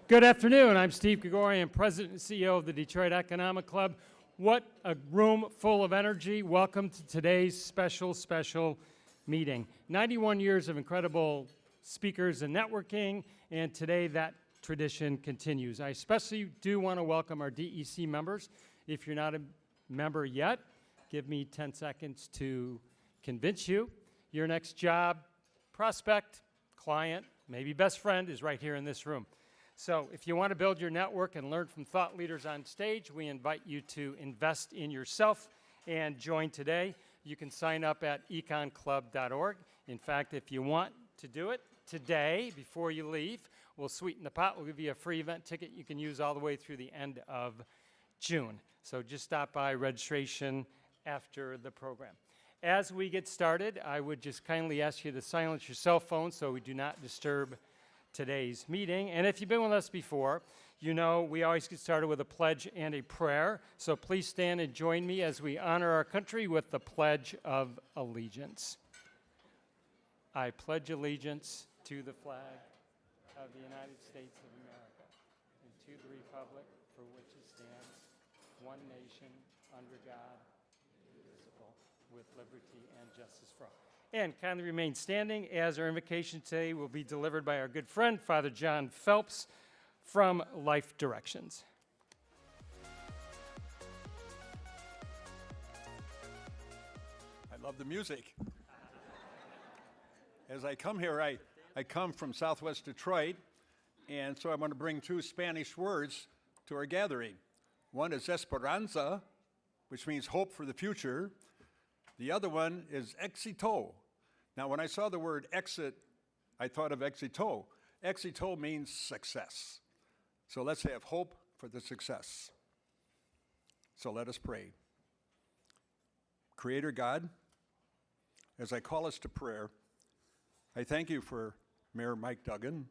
Good afternoon. I'm Steve Gregorian, President and CEO of the Detroit Economic Club. What a room full of energy. Welcome to today's special meeting. 91 years of incredible speakers and networking, and today that tradition continues. I especially do want to welcome our DEC members. If you're not a member yet, give me 10 seconds to convince you. Your next job, prospect, client, maybe best friend is right here in this room. So if you want to build your network and learn from thought leaders on stage, we invite you to invest in yourself and join today. You can sign up at econclub.org. In fact, if you want to do it today, before you leave, we'll sweeten the pot. We'll give you a free event ticket you can use all the way through the end of June. So just stop by, registration after the program. As we get started, I would just kindly ask you to silence your cell phone so we do not disturb today's meeting. And if you've been with us before, you know we always get started with a pledge and a prayer. So please stand and join me as we honor our country with the Pledge of Allegiance. I pledge allegiance to the flag of the United States of America and to the republic for which it stands, one nation, under God, indivisible, with liberty and justice for all. And kindly remain standing as our invocation today will be delivered by our good friend, Father John Phelps from Life Directions. I love the music. As I come here, I come from Southwest Detroit, and so I want to bring two Spanish words to our gathering. One is esperanza, which means hope for the future. The other one is éxito. Now, when I saw the word exit, I thought of éxito. Éxito means success. So let's have hope for the success. So let us pray. Creator God, as I call us to prayer, I thank you for Mayor Mike Duggan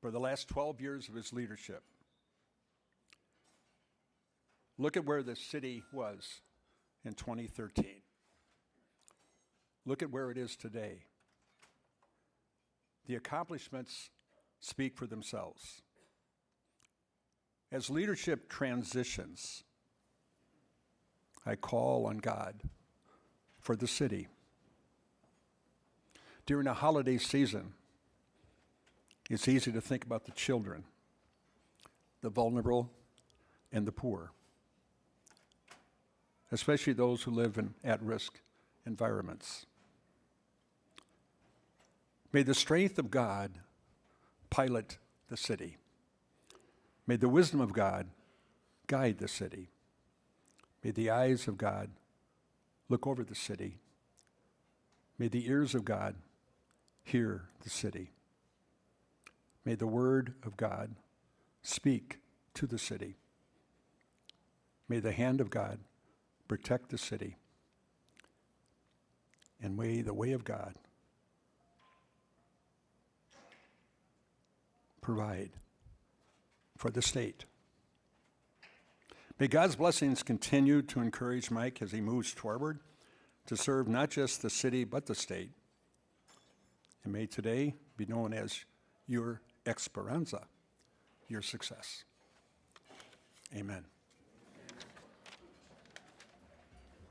for the last 12 years of his leadership. Look at where the city was in 2013. Look at where it is today. The accomplishments speak for themselves. As leadership transitions, I call on God for the city. During the holiday season, it's easy to think about the children, the vulnerable, and the poor, especially those who live in at-risk environments. May the strength of God pilot the city. May the wisdom of God guide the city. May the eyes of God look over the city. May the ears of God hear the city. May the word of God speak to the city. May the hand of God protect the city. And may the way of God provide for the state. May God's blessings continue to encourage Mike as he moves forward to serve not just the city but the state. And may today be known as your esperanza, your success. Amen.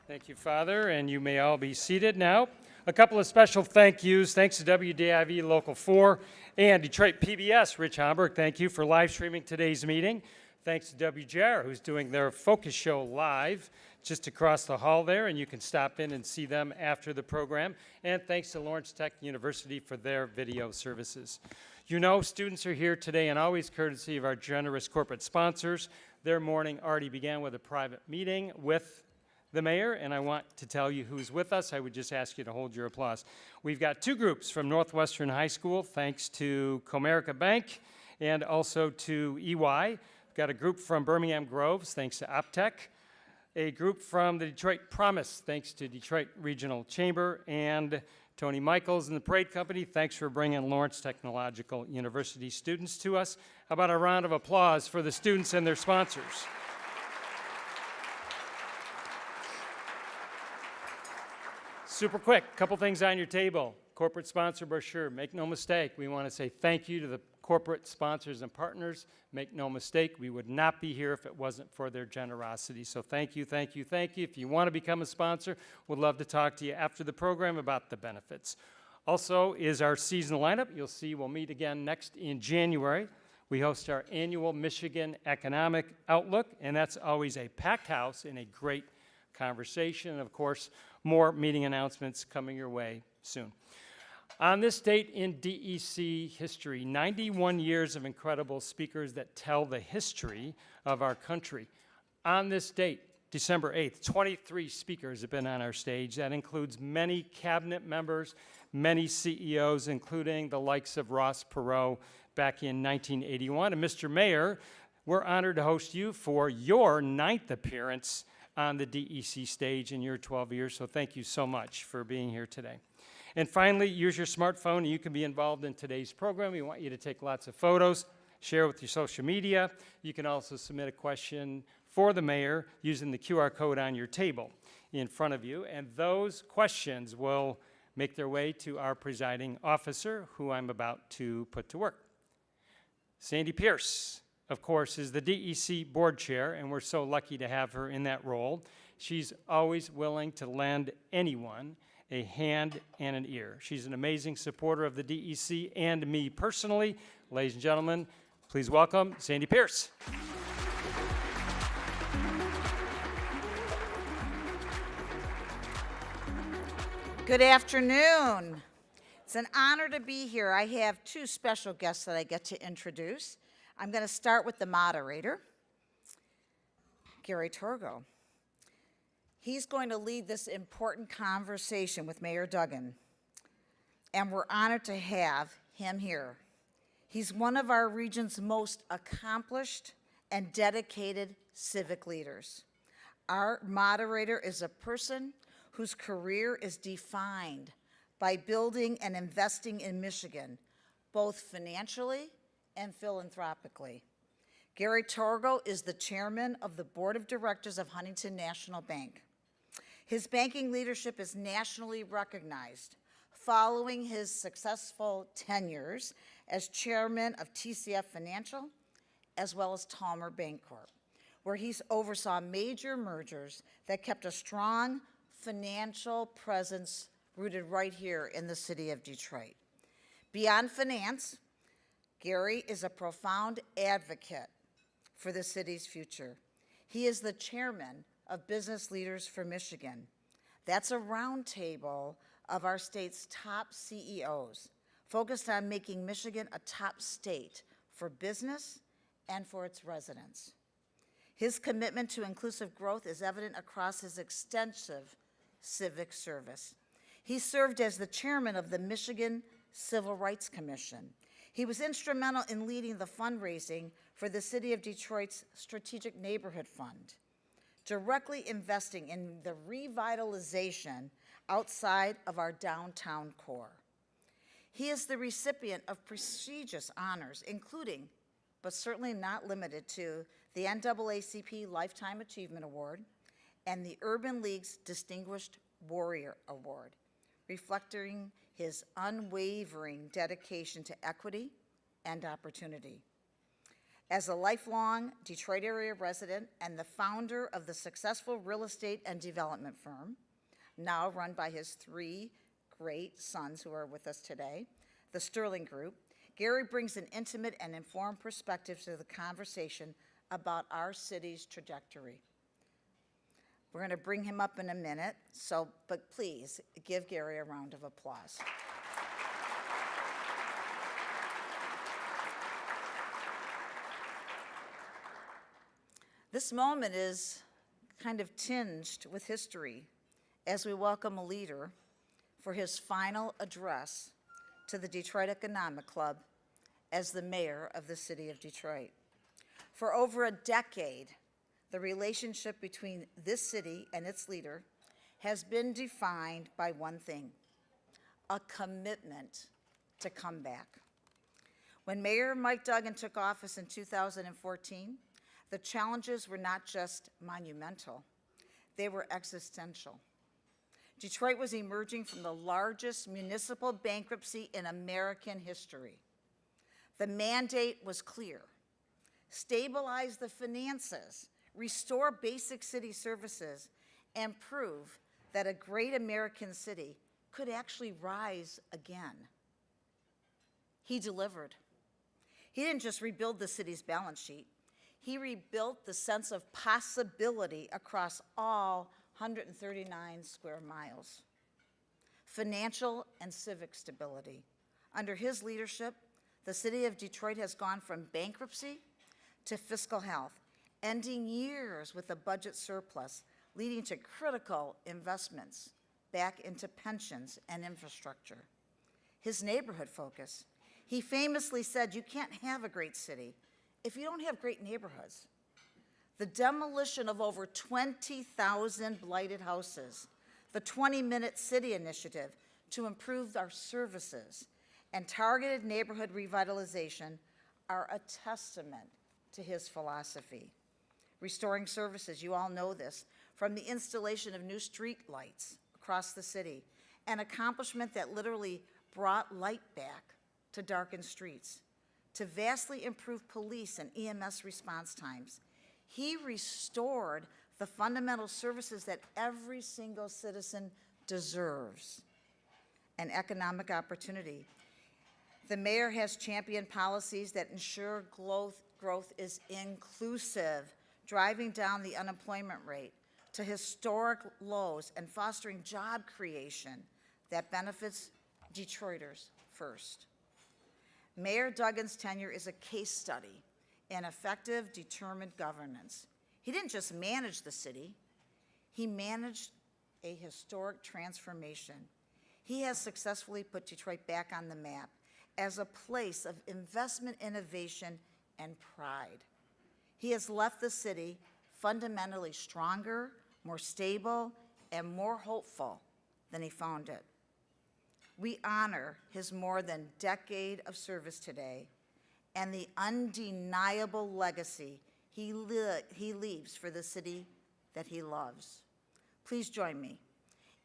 Thank you, Father, and you may all be seated now. A couple of special thank yous. Thanks to WDIV Local 4 and Detroit PBS. Rich Homburg, thank you for live streaming today's meeting. Thanks to WJR, who's doing their focus show live just across the hall there, and you can stop in and see them after the program. And thanks to Lawrence Tech University for their video services. You know, students are here today, and always courtesy of our generous corporate sponsors. Their morning already began with a private meeting with the mayor, and I want to tell you who's with us. I would just ask you to hold your applause. We've got two groups from Northwestern High School, thanks to Comerica Bank and also to EY. We've got a group from Birmingham Groves, thanks to Optech. A group from the Detroit Promise, thanks to Detroit Regional Chamber, and Tony Michaels and the Parade Company, thanks for bringing Lawrence Technological University students to us. How about a round of applause for the students and their sponsors? Super quick, couple things on your table. Corporate sponsor brochure. Make no mistake, we want to say thank you to the corporate sponsors and partners. Make no mistake, we would not be here if it wasn't for their generosity. So thank you, thank you, thank you. If you want to become a sponsor, we'd love to talk to you after the program about the benefits. Also is our seasonal lineup. You'll see we'll meet again next in January. We host our annual Michigan Economic Outlook, and that's always a packed house and a great conversation. And of course, more meeting announcements coming your way soon. On this date in DEC history, 91 years of incredible speakers that tell the history of our country. On this date, December 8th, 23 speakers have been on our stage. That includes many cabinet members, many CEOs, including the likes of Ross Perot back in 1981. And Mr. Mayor, we're honored to host you for your 9th appearance on the DEC stage in your 12 years, so thank you so much for being here today. And finally, use your smartphone and you can be involved in today's program. We want you to take lots of photos, share with your social media. You can also submit a question for the mayor using the QR code on your table in front of you, and those questions will make their way to our presiding officer, who I'm about to put to work. Sandy Pierce, of course, is the DEC board chair, and we're so lucky to have her in that role. She's always willing to lend anyone a hand and an ear. She's an amazing supporter of the DEC and me personally. Ladies and gentlemen, please welcome Sandy Pierce. Good afternoon. It's an honor to be here. I have two special guests that I get to introduce. I'm going to start with the moderator, Gary Torgow. He's going to lead this important conversation with Mayor Duggan, and we're honored to have him here. He's one of our region's most accomplished and dedicated civic leaders. Our moderator is a person whose career is defined by building and investing in Michigan, both financially and philanthropically. Gary Torgow is the chairman of the board of directors of Huntington National Bank. His banking leadership is nationally recognized following his successful tenures as chairman of TCF Financial, as well as Talmer Bancorp, where he oversaw major mergers that kept a strong financial presence rooted right here in the city of Detroit. Beyond finance, Gary is a profound advocate for the city's future. He is the chairman of Business Leaders for Michigan. That's a roundtable of our state's top CEOs, focused on making Michigan a top state for business and for its residents. His commitment to inclusive growth is evident across his extensive civic service. He served as the chairman of the Michigan Civil Rights Commission. He was instrumental in leading the fundraising for the City of Detroit's Strategic Neighborhood Fund, directly investing in the revitalization outside of our downtown core. He is the recipient of prestigious honors, including, but certainly not limited to, the NAACP Lifetime Achievement Award and the Urban League's Distinguished Warrior Award, reflecting his unwavering dedication to equity and opportunity. As a lifelong Detroit area resident and the founder of the successful real estate and development firm, now run by his three great sons who are with us today, the Sterling Group, Gary brings an intimate and informed perspective to the conversation about our city's trajectory. We're going to bring him up in a minute, but please give Gary a round of applause. This moment is kind of tinged with history as we welcome a leader for his final address to the Detroit Economic Club as the mayor of the city of Detroit. For over a decade, the relationship between this city and its leader has been defined by one thing: a commitment to come back. When Mayor Mike Duggan took office in 2014, the challenges were not just monumental, they were existential. Detroit was emerging from the largest municipal bankruptcy in American history. The mandate was clear: stabilize the finances, restore basic city services, and prove that a great American city could actually rise again. He delivered. He didn't just rebuild the city's balance sheet. He rebuilt the sense of possibility across all 139 square miles. Financial and civic stability. Under his leadership, the city of Detroit has gone from bankruptcy to fiscal health, ending years with a budget surplus, leading to critical investments back into pensions and infrastructure. His neighborhood focus. He famously said, "You can't have a great city if you don't have great neighborhoods." The demolition of over 20,000 blighted houses, the 20-minute city initiative to improve our services, and targeted neighborhood revitalization are a testament to his philosophy. Restoring services, you all know this, from the installation of new street lights across the city, an accomplishment that literally brought light back to darkened streets, to vastly improve police and EMS response times. He restored the fundamental services that every single citizen deserves. An economic opportunity. The mayor has championed policies that ensure growth is inclusive, driving down the unemployment rate to historic lows and fostering job creation that benefits Detroiters first. Mayor Duggan's tenure is a case study in effective, determined governance. He didn't just manage the city, he managed a historic transformation. He has successfully put Detroit back on the map as a place of investment, innovation, and pride. He has left the city fundamentally stronger, more stable, and more hopeful than he found it. We honor his more than decade of service today and the undeniable legacy he leaves for the city that he loves. Please join me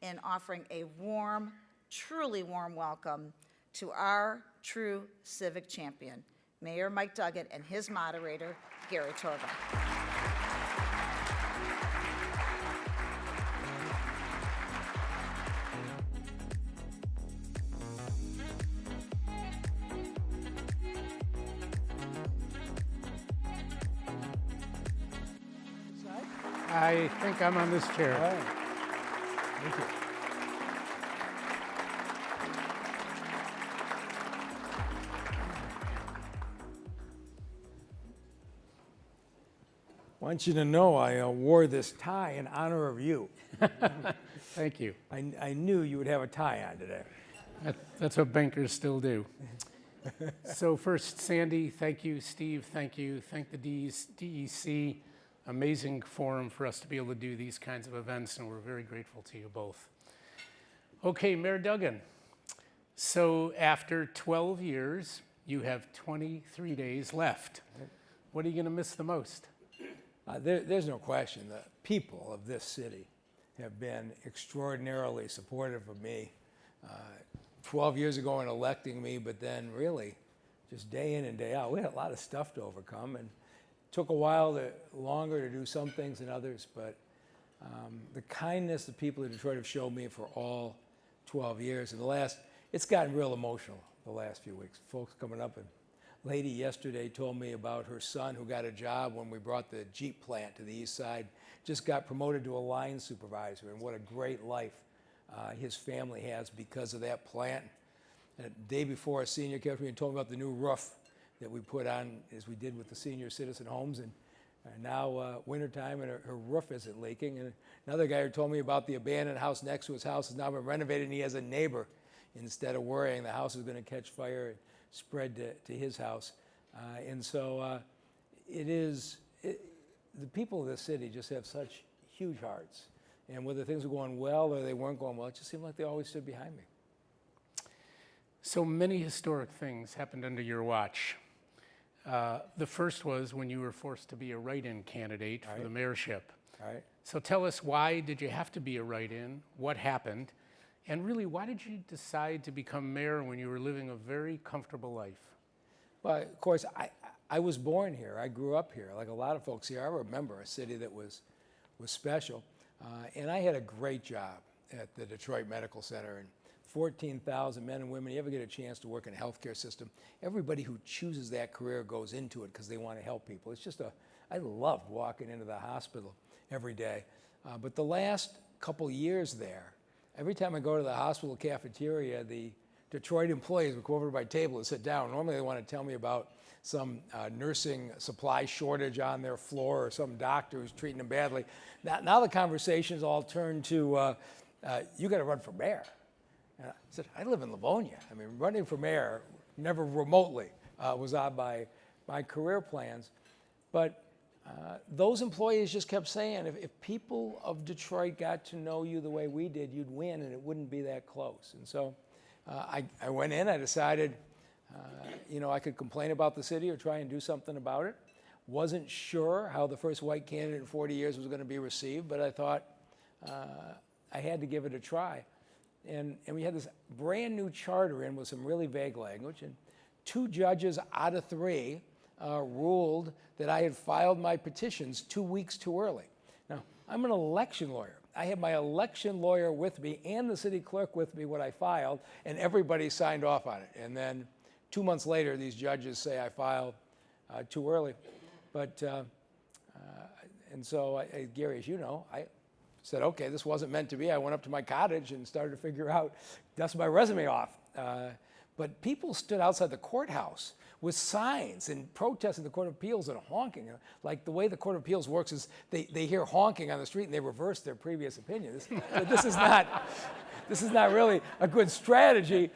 in offering a warm, truly warm welcome to our true civic champion, Mayor Mike Duggan, and his moderator, Gary Torgow. I think I'm on this chair. All right. Thank you. I want you to know I wore this tie in honor of you. Thank you. I knew you would have a tie on today. That's what bankers still do. So first, Sandy, thank you. Steve, thank you. Thank the DEC. Amazing forum for us to be able to do these kinds of events, and we're very grateful to you both. Okay, Mayor Duggan. So after 12 years, you have 23 days left. What are you going to miss the most? There's no question the people of this city have been extraordinarily supportive of me. 12 years ago in electing me, but then really just day in and day out. We had a lot of stuff to overcome, and it took a while longer to do some things than others, but the kindness the people of Detroit have showed me for all 12 years. And it's gotten real emotional the last few weeks. Folks coming up, and a lady yesterday told me about her son who got a job when we brought the Jeep plant to the east side, just got promoted to a line supervisor, and what a great life his family has because of that plant. And the day before, a senior came to me and told me about the new roof that we put on, as we did with the senior citizen homes, and now wintertime, and her roof isn't leaking. And another guy who told me about the abandoned house next to his house has now been renovated, and he has a neighbor instead of worrying the house is going to catch fire and spread to his house. And so the people of this city just have such huge hearts. And whether things were going well or they weren't going well, it just seemed like they always stood behind me. So many historic things happened under your watch. The first was when you were forced to be a write-in candidate for the mayorship. All right. So tell us, why did you have to be a write-in? What happened? And really, why did you decide to become mayor when you were living a very comfortable life? Well, of course, I was born here. I grew up here. Like a lot of folks here, I remember a city that was special. And I had a great job at the Detroit Medical Center, and 14,000 men and women. You ever get a chance to work in a healthcare system, everybody who chooses that career goes into it because they want to help people. It's just I loved walking into the hospital every day. But the last couple years there, every time I go to the hospital cafeteria, the Detroit employees would go over to my table and sit down. Normally they want to tell me about some nursing supply shortage on their floor or some doctor who's treating them badly. Now the conversations all turn to, you got to run for mayor. And I said, I live in Livonia. I mean, running for mayor never remotely was on my career plans. But those employees just kept saying, if people of Detroit got to know you the way we did, you'd win and it wouldn't be that close. And so I went in, I decided, I could complain about the city or try and do something about it. Wasn't sure how the first white candidate in 40 years was going to be received, but I thought I had to give it a try. And we had this brand new charter in with some really vague language, and 2 judges out of 3 ruled that I had filed my petitions 2 weeks too early. Now, I'm an election lawyer. I had my election lawyer with me and the city clerk with me when I filed, and everybody signed off on it. And then 2 months later, these judges say I filed too early. But, and so, Gary, as you know, I said, okay, this wasn't meant to be. I went up to my cottage and started to figure out, dust my resume off. But people stood outside the courthouse with signs and protesting the Court of Appeals and honking. Like the way the Court of Appeals works is they hear honking on the street and they reverse their previous opinion. This is not really a good strategy.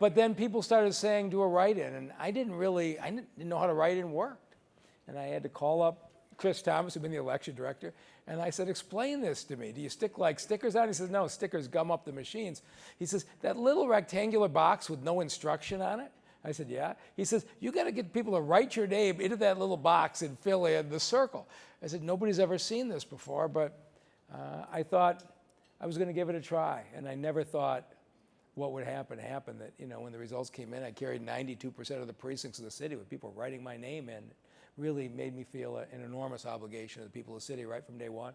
But then people started saying do a write-in, and I didn't know how to write-in worked. And I had to call up Chris Thomas, who'd been the election director, and I said, explain this to me. Do you stick like stickers on? He says, no, stickers gum up the machines. He says, that little rectangular box with no instruction on it? I said, yeah. He says, you got to get people to write your name into that little box and fill in the circle. I said, nobody's ever seen this before, but I thought I was going to give it a try, and I never thought what would happen happened. That, when the results came in, I carried 92% of the precincts of the city with people writing my name in. Really made me feel an enormous obligation to the people of the city right from day one.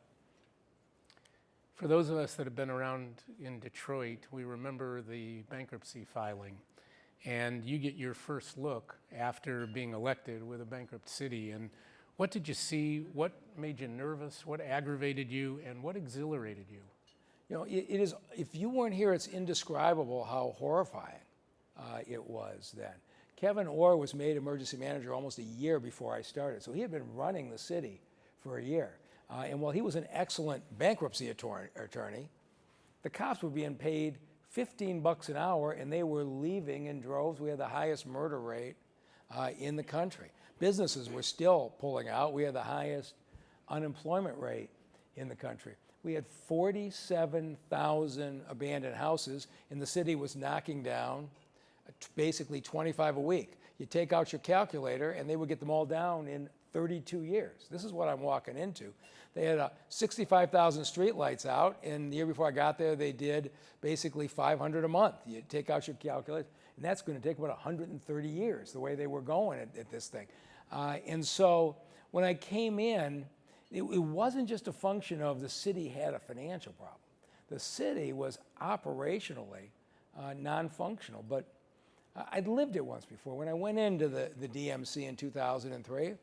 For those of us that have been around in Detroit, we remember the bankruptcy filing. And you get your first look after being elected with a bankrupt city. And what did you see? What made you nervous? What aggravated you? And what exhilarated you? It is, if you weren't here, it's indescribable how horrifying it was then. Kevin Orr was made emergency manager almost a year before I started, so he had been running the city for a year. And while he was an excellent bankruptcy attorney, the cops were being paid $15 an hour, and they were leaving in droves. We had the highest murder rate in the country. Businesses were still pulling out. We had the highest unemployment rate in the country. We had 47,000 abandoned houses, and the city was knocking down basically 25 a week. You take out your calculator, and they would get them all down in 32 years. This is what I'm walking into. They had 65,000 streetlights out, and the year before I got there, they did basically 500 a month. You take out your calculator, and that's going to take about 130 years, the way they were going at this thing. And so when I came in, it wasn't just a function of the city had a financial problem. The city was operationally non-functional, but I'd lived it once before. When I went into the DMC in 2003,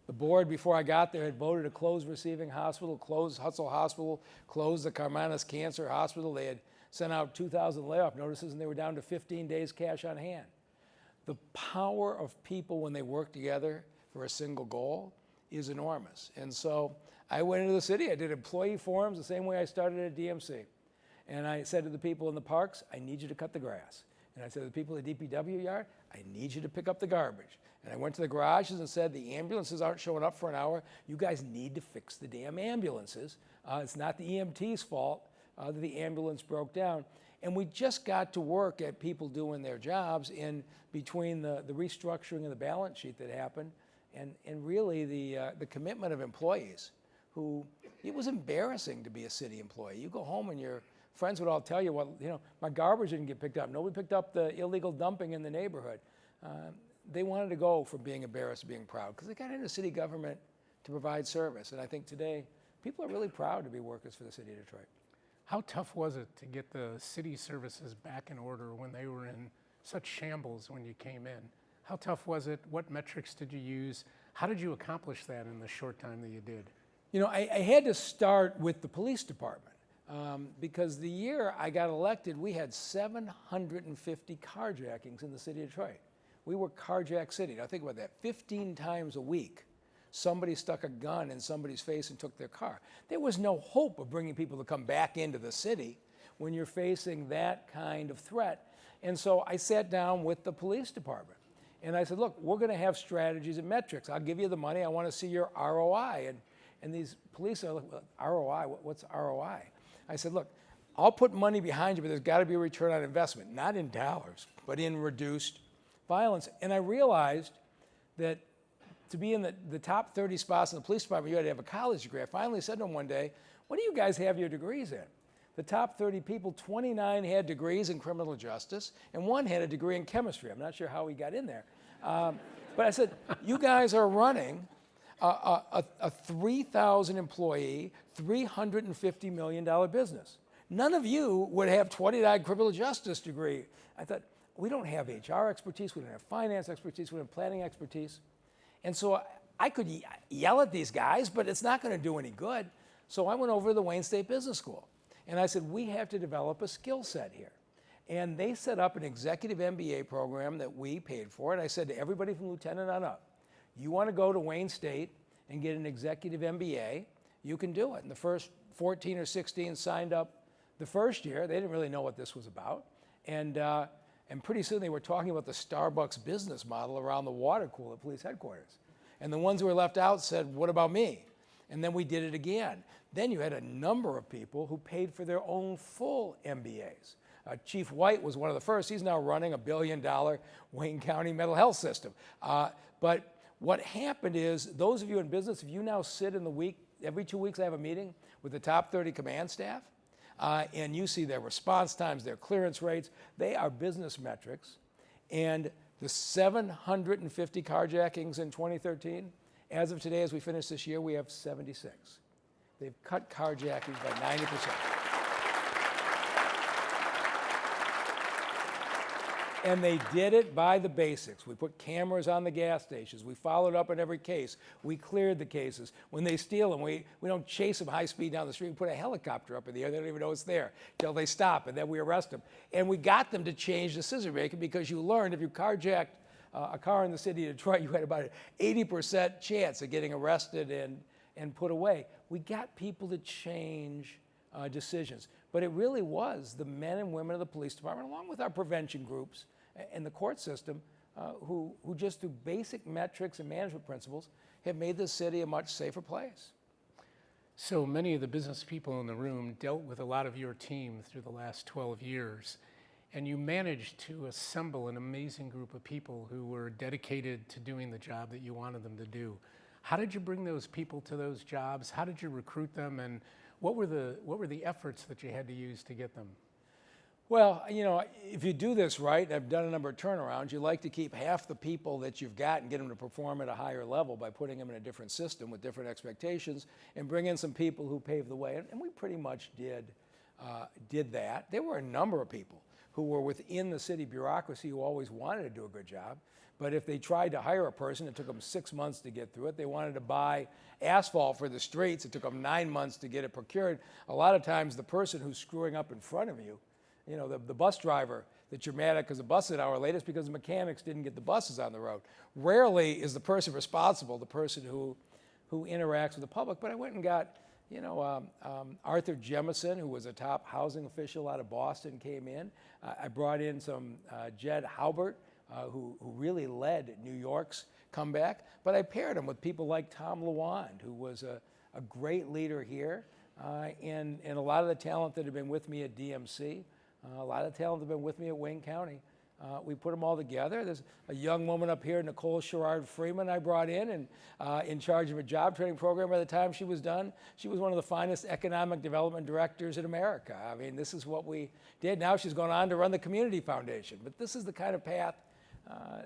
the board, before I got there, had voted to close Receiving Hospital, close Hutzel Hospital, close the Carmanis Cancer Hospital. They had sent out 2,000 layoff notices, and they were down to 15 days cash on hand. The power of people when they work together for a single goal is enormous. And so I went into the city. I did employee forums the same way I started at DMC. And I said to the people in the parks, I need you to cut the grass. And I said to the people at the DPW yard, I need you to pick up the garbage. And I went to the garages and said, the ambulances aren't showing up for an hour. You guys need to fix the damn ambulances. It's not the EMT's fault that the ambulance broke down. And we just got to work at people doing their jobs in between the restructuring of the balance sheet that happened and really the commitment of employees who, it was embarrassing to be a city employee. You go home and your friends would all tell you, well, my garbage didn't get picked up. Nobody picked up the illegal dumping in the neighborhood. they wanted to go from being embarrassed to being proud because they got into city government to provide service. And I think today, people are really proud to be workers for the city of Detroit. How tough was it to get the city services back in order when they were in such shambles when you came in? How tough was it? What metrics did you use? How did you accomplish that in the short time that you did? You know, I had to start with the police department because the year I got elected, we had 750 carjackings in the city of Detroit. We were carjack city. Now think about that, 15 times a week. Somebody stuck a gun in somebody's face and took their car. There was no hope of bringing people to come back into the city when you're facing that kind of threat. And so I sat down with the police department and I said, look, we're going to have strategies and metrics. I'll give you the money. I want to see your ROI. And these police are like, ROI, what's ROI? I said, look, I'll put money behind you, but there's got to be a return on investment, not in dollars, but in reduced violence. And I realized that to be in the top 30 spots in the police department, you had to have a college degree. I finally said to them one day, what do you guys have your degrees in? The top 30 people, 29 had degrees in criminal justice, and one had a degree in chemistry. I'm not sure how he got in there. But I said, you guys are running a 3,000 employee, $350 million business. None of you would have 29 criminal justice degree. I thought, we don't have HR expertise, we don't have finance expertise, we don't have planning expertise. And so I could yell at these guys, but it's not going to do any good. So I went over to the Wayne State Business School. And I said, we have to develop a skill set here. And they set up an executive MBA program that we paid for. And I said to everybody from lieutenant on up, you want to go to Wayne State and get an executive MBA, you can do it. And the first 14 or 16 signed up the first year. They didn't really know what this was about. And pretty soon they were talking about the Starbucks business model around the water cooler at police headquarters. And the ones who were left out said, what about me? And then we did it again. Then you had a number of people who paid for their own full MBAs. Chief White was one of the first. He's now running $1 billion Wayne County mental health system. But what happened is, those of you in business, if you now sit in the week, every 2 weeks I have a meeting with the top 30 command staff, and you see their response times, their clearance rates, they are business metrics. And the 750 carjackings in 2013, as of today, as we finish this year, we have 76. They've cut carjackings by 90%. And they did it by the basics. We put cameras on the gas stations. We followed up on every case. We cleared the cases. When they steal them, we don't chase them high speed down the street. We put a helicopter up in the air. They don't even know it's there till they stop, and then we arrest them. And we got them to change the decision making because you learned if you carjacked a car in the city of Detroit, you had about an 80% chance of getting arrested and put away. We got people to change decisions. But it really was the men and women of the police department, along with our prevention groups and the court system, who just through basic metrics and management principles have made this city a much safer place. So many of the business people in the room dealt with a lot of your team through the last 12 years, and you managed to assemble an amazing group of people who were dedicated to doing the job that you wanted them to do. How did you bring those people to those jobs? How did you recruit them? And what were the efforts that you had to use to get them? Well, you know, if you do this right, I've done a number of turnarounds, you like to keep half the people that you've got and get them to perform at a higher level by putting them in a different system with different expectations and bring in some people who pave the way. And we pretty much did that. There were a number of people who were within the city bureaucracy who always wanted to do a good job. But if they tried to hire a person, it took them 6 months to get through it. They wanted to buy asphalt for the streets. It took them 9 months to get it procured. A lot of times the person who's screwing up in front of you, you know, the bus driver that you're mad at because the bus is an hour late is because the mechanics didn't get the buses on the road. Rarely is the person responsible the person who interacts with the public. But I went and got, you know, Arthur Jemison, who was a top housing official out of Boston, came in. I brought in some Jed Halbert, who really led New York's comeback. But I paired him with people like Tom Lawand, who was a great leader here, and a lot of the talent that had been with me at DMC, a lot of the talent that had been with me at Wayne County. We put them all together. There's a young woman up here, Nicole Sherrard-Freeman, I brought in charge of a job training program. By the time she was done, she was one of the finest economic development directors in America. I mean, this is what we did. Now she's gone on to run the Community Foundation. But this is the kind of path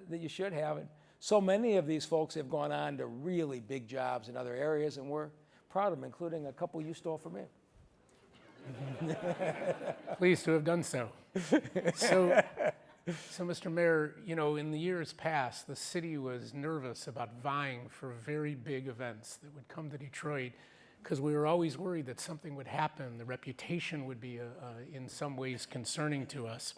that you should have. And so many of these folks have gone on to really big jobs in other areas, and we're proud of them, including a couple you stole from me. Pleased to have done so. So, Mr. Mayor, you know, in the years past, the city was nervous about vying for very big events that would come to Detroit because we were always worried that something would happen. The reputation would be in some ways concerning to us.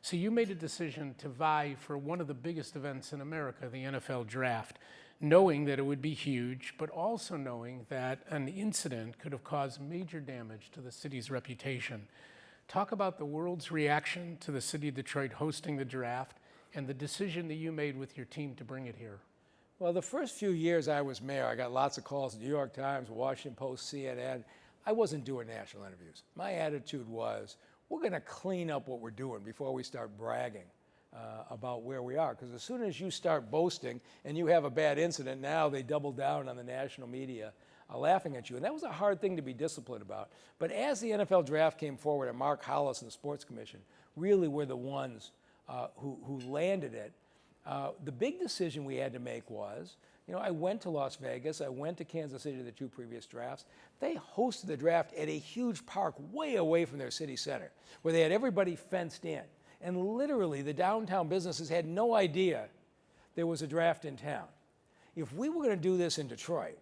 So you made a decision to vie for one of the biggest events in America, the NFL Draft, knowing that it would be huge, but also knowing that an incident could have caused major damage to the city's reputation. Talk about the world's reaction to the city of Detroit hosting the draft and the decision that you made with your team to bring it here. Well, the first few years I was mayor, I got lots of calls, New York Times, Washington Post, CNN. I wasn't doing national interviews. My attitude was, we're going to clean up what we're doing before we start bragging about where we are. Because as soon as you start boasting and you have a bad incident, now they double down on the national media laughing at you. And that was a hard thing to be disciplined about. But as the NFL draft came forward, and Mark Hollis and the Sports Commission really were the ones who landed it, the big decision we had to make was, you know, I went to Las Vegas, I went to Kansas City the 2 previous drafts. They hosted the draft at a huge park way away from their city center, where they had everybody fenced in. And literally, the downtown businesses had no idea there was a draft in town. If we were going to do this in Detroit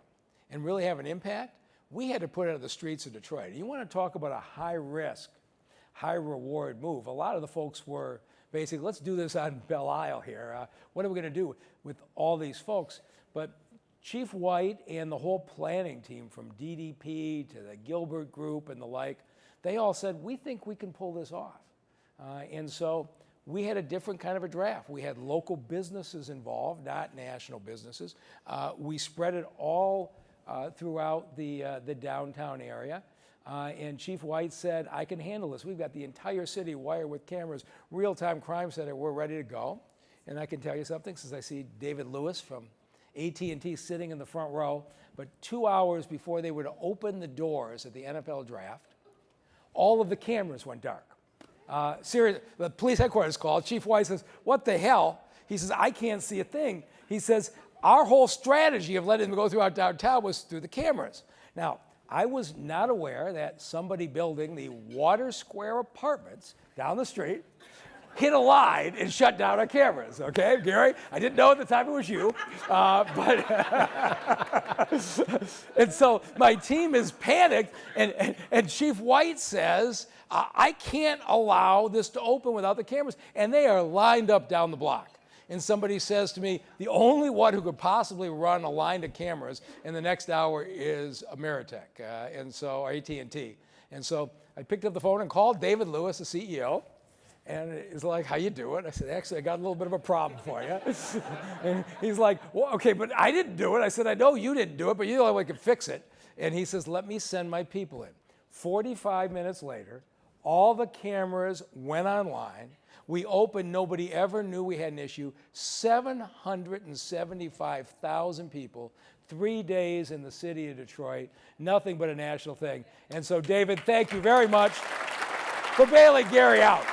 and really have an impact, we had to put it on the streets of Detroit. You want to talk about a high-risk, high-reward move. A lot of the folks were basically, let's do this on Belle Isle here. What are we going to do with all these folks? But Chief White and the whole planning team, from DDP to the Gilbert Group and the like, they all said, we think we can pull this off. And so we had a different kind of a draft. We had local businesses involved, not national businesses. We spread it all throughout the downtown area. And Chief White said, I can handle this. We've got the entire city wired with cameras, real-time crime center, we're ready to go. And I can tell you something, since I see David Lewis from AT&T sitting in the front row, but 2 hours before they were to open the doors at the NFL draft, all of the cameras went dark. The police headquarters called. Chief White says, what the hell? He says, I can't see a thing. He says, our whole strategy of letting them go through our downtown was through the cameras. Now, I was not aware that somebody building the Water Square Apartments down the street hit a line and shut down our cameras, okay, Gary? I didn't know at the time it was you, and so my team is panicked, and Chief White says, I can't allow this to open without the cameras, and they are lined up down the block. And somebody says to me, the only one who could possibly run a line of cameras in the next hour is Ameritech, or AT&T. And so I picked up the phone and called David Lewis, the CEO, and he's like, how you doing? I said, actually, I got a little bit of a problem for you. And he's like, well, okay, but I didn't do it. I said, I know you didn't do it, but you're the only one who can fix it. And he says, let me send my people in. 45 minutes later, all the cameras went online. We opened, nobody ever knew we had an issue. 775,000 people, 3 days in the city of Detroit, nothing but a national thing. And so, David, thank you very much for bailing Gary out.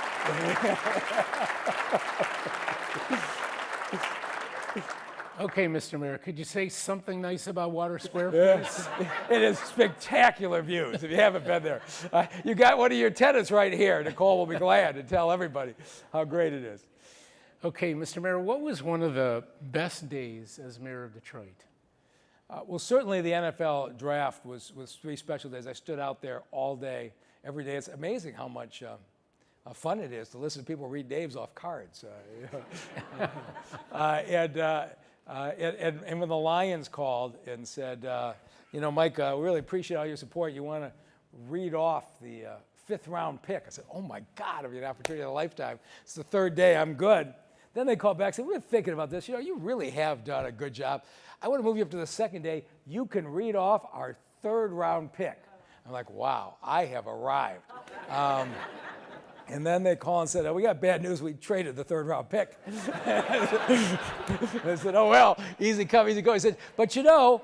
Okay, Mr. Mayor, could you say something nice about Water Square? Yes, it is spectacular views if you haven't been there. You got one of your tenants right here. Nicole will be glad to tell everybody how great it is. Okay, Mr. Mayor, what was one of the best days as mayor of Detroit? Well, certainly the NFL draft was 3 special days. I stood out there all day, every day. It's amazing how much fun it is to listen to people read names off cards. And when the Lions called and said, you know, Mike, we really appreciate all your support. You want to read off the 5th round pick? I said, oh my God, I've got an opportunity of a lifetime. It's the 3rd day, I'm good. Then they called back and said, we've been thinking about this. You know, you really have done a good job. I want to move you up to the 2nd day. You can read off our 3rd round pick. I'm like, wow, I have arrived. And then they call and said, oh, we got bad news. We traded the 3rd round pick. I said, oh, well, easy come, easy go. He said, but you know,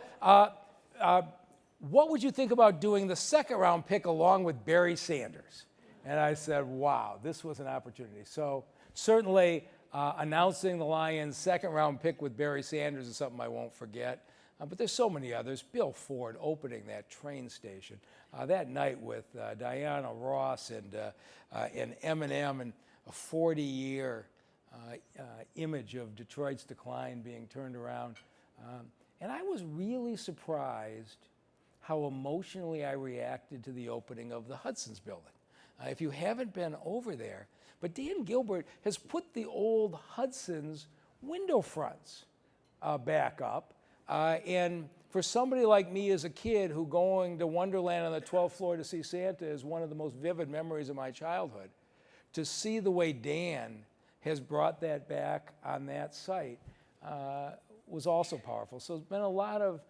what would you think about doing the 2nd round pick along with Barry Sanders? And I said, wow, this was an opportunity. So certainly Announcing the Lions' second-round pick with Barry Sanders is something I won't forget. But there's so many others. Bill Ford opening that train station that night with Diana Ross and Eminem, and a 40-year image of Detroit's decline being turned around. And I was really surprised how emotionally I reacted to the opening of the Hudson's building. If you haven't been over there, but Dan Gilbert has put the old Hudson's window fronts back up. And for somebody like me as a kid who going to Wonderland on the 12th floor to see Santa is one of the most vivid memories of my childhood, to see the way Dan has brought that back on that site was also powerful. So it's been a lot of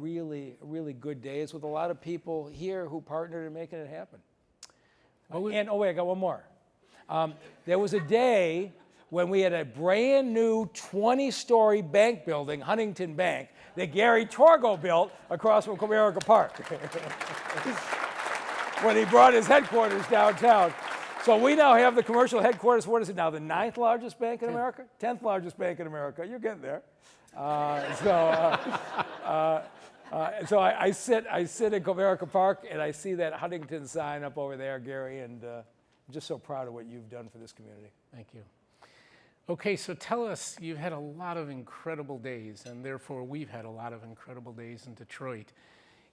really, really good days with a lot of people here who partnered in making it happen. And oh wait, I got one more. There was a day when we had a brand new 20-story bank building, Huntington Bank, that Gary Torgow built across from Comerica Park when he brought his headquarters downtown. So we now have the commercial headquarters. What is it now? The 9th largest bank in America? 10th largest bank in America. You're getting there. So I sit in Comerica Park and I see that Huntington sign up over there, Gary, and I'm just so proud of what you've done for this community. Thank you. Okay, so tell us, you've had a lot of incredible days, and therefore we've had a lot of incredible days in Detroit.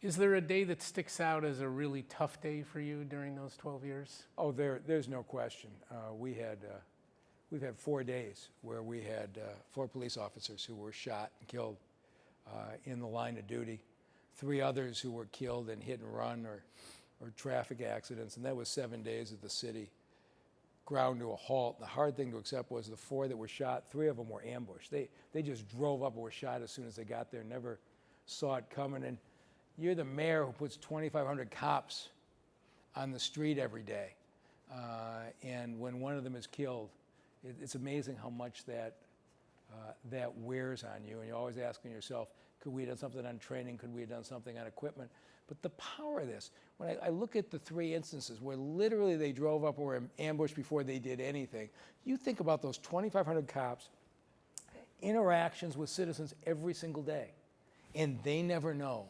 Is there a day that sticks out as a really tough day for you during those 12 years? Oh, there's no question. We've had 4 days where we had 4 police officers who were shot and killed in the line of duty, 3 others who were killed in hit and run or traffic accidents, and that was 7 days of the city ground to a halt. The hard thing to accept was the 4 that were shot, 3 of them were ambushed. They just drove up and were shot as soon as they got there, never saw it coming. And you're the mayor who puts 2,500 cops on the street every day. And when one of them is killed, it's amazing how much that wears on you. And you're always asking yourself, could we have done something on training? Could we have done something on equipment? But the power of this, when I look at the 3 instances where literally they drove up or were ambushed before they did anything, you think about those 2,500 cops, interactions with citizens every single day, and they never know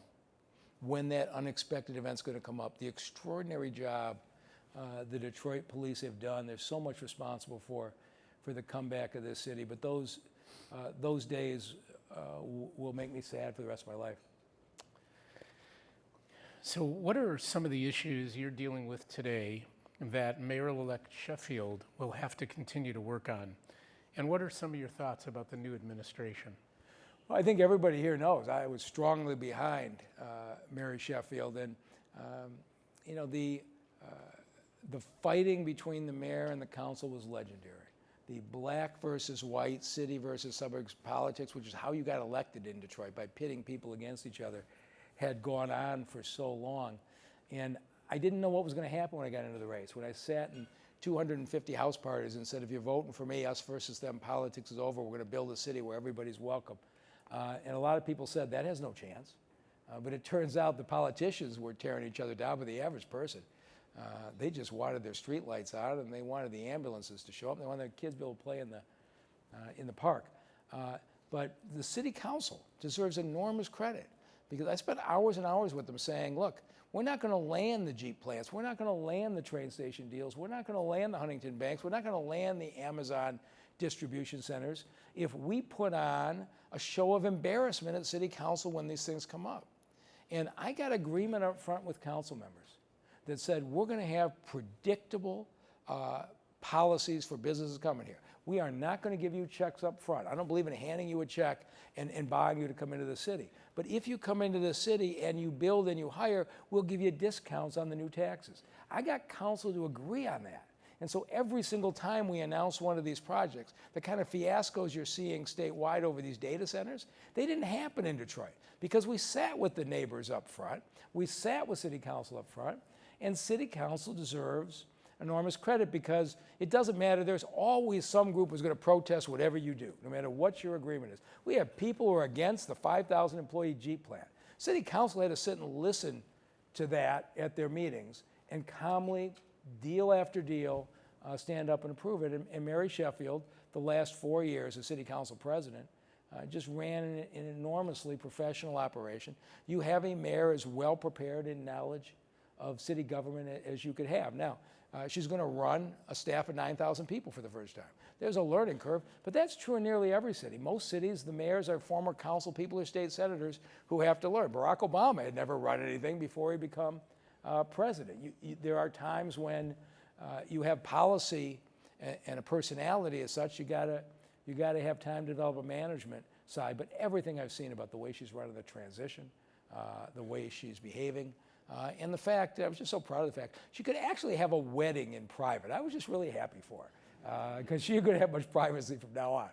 when that unexpected event's going to come up. The extraordinary job the Detroit police have done. There's so much responsible for the comeback of this city, but those days will make me sad for the rest of my life. So what are some of the issues you're dealing with today that Mayor-elect Sheffield will have to continue to work on? And what are some of your thoughts about the new administration? Well, I think everybody here knows I was strongly behind Mary Sheffield, and the fighting between the mayor and the council was legendary. The black versus white, city versus suburbs politics, which is how you got elected in Detroit, by pitting people against each other, had gone on for so long. And I didn't know what was going to happen when I got into the race. When I sat in 250 house parties and said, if you're voting for me, us versus them, politics is over. We're going to build a city where everybody's welcome. And a lot of people said, that has no chance. But it turns out the politicians were tearing each other down, but the average person, they just wanted their street lights out, and they wanted the ambulances to show up. They wanted their kids to be able to play in the park. But the city council deserves enormous credit, because I spent hours and hours with them saying, look, we're not going to land the Jeep plants. We're not going to land the train station deals. We're not going to land the Huntington Banks. We're not going to land the Amazon distribution centers if we put on a show of embarrassment at city council when these things come up. And I got agreement up front with council members that said, we're going to have predictable policies for businesses coming here. We are not going to give you checks up front. I don't believe in handing you a check and buying you to come into the city. But if you come into the city and you build and you hire, we'll give you discounts on the new taxes. I got council to agree on that. And so every single time we announce one of these projects, the kind of fiascos you're seeing statewide over these data centers, they didn't happen in Detroit because we sat with the neighbors up front, we sat with city council up front, and city council deserves enormous credit because it doesn't matter. There's always some group who's going to protest whatever you do, no matter what your agreement is. We have people who are against the 5,000 employee Jeep plant. City council had to sit and listen to that at their meetings and calmly, deal after deal, stand up and approve it. And Mary Sheffield, the last 4 years as city council president, just ran an enormously professional operation. You have a mayor as well prepared in knowledge of city government as you could have. Now, she's going to run a staff of 9,000 people for the first time. There's a learning curve, but that's true in nearly every city. Most cities, the mayors are former council people or state senators who have to learn. Barack Obama had never run anything before he became president. There are times when you have policy and a personality as such. You gotta have time to develop a management side. But everything I've seen about the way she's running the transition, the way she's behaving, and the fact, I was just so proud of the fact, she could actually have a wedding in private. I was just really happy for her, because she couldn't have much privacy from now on.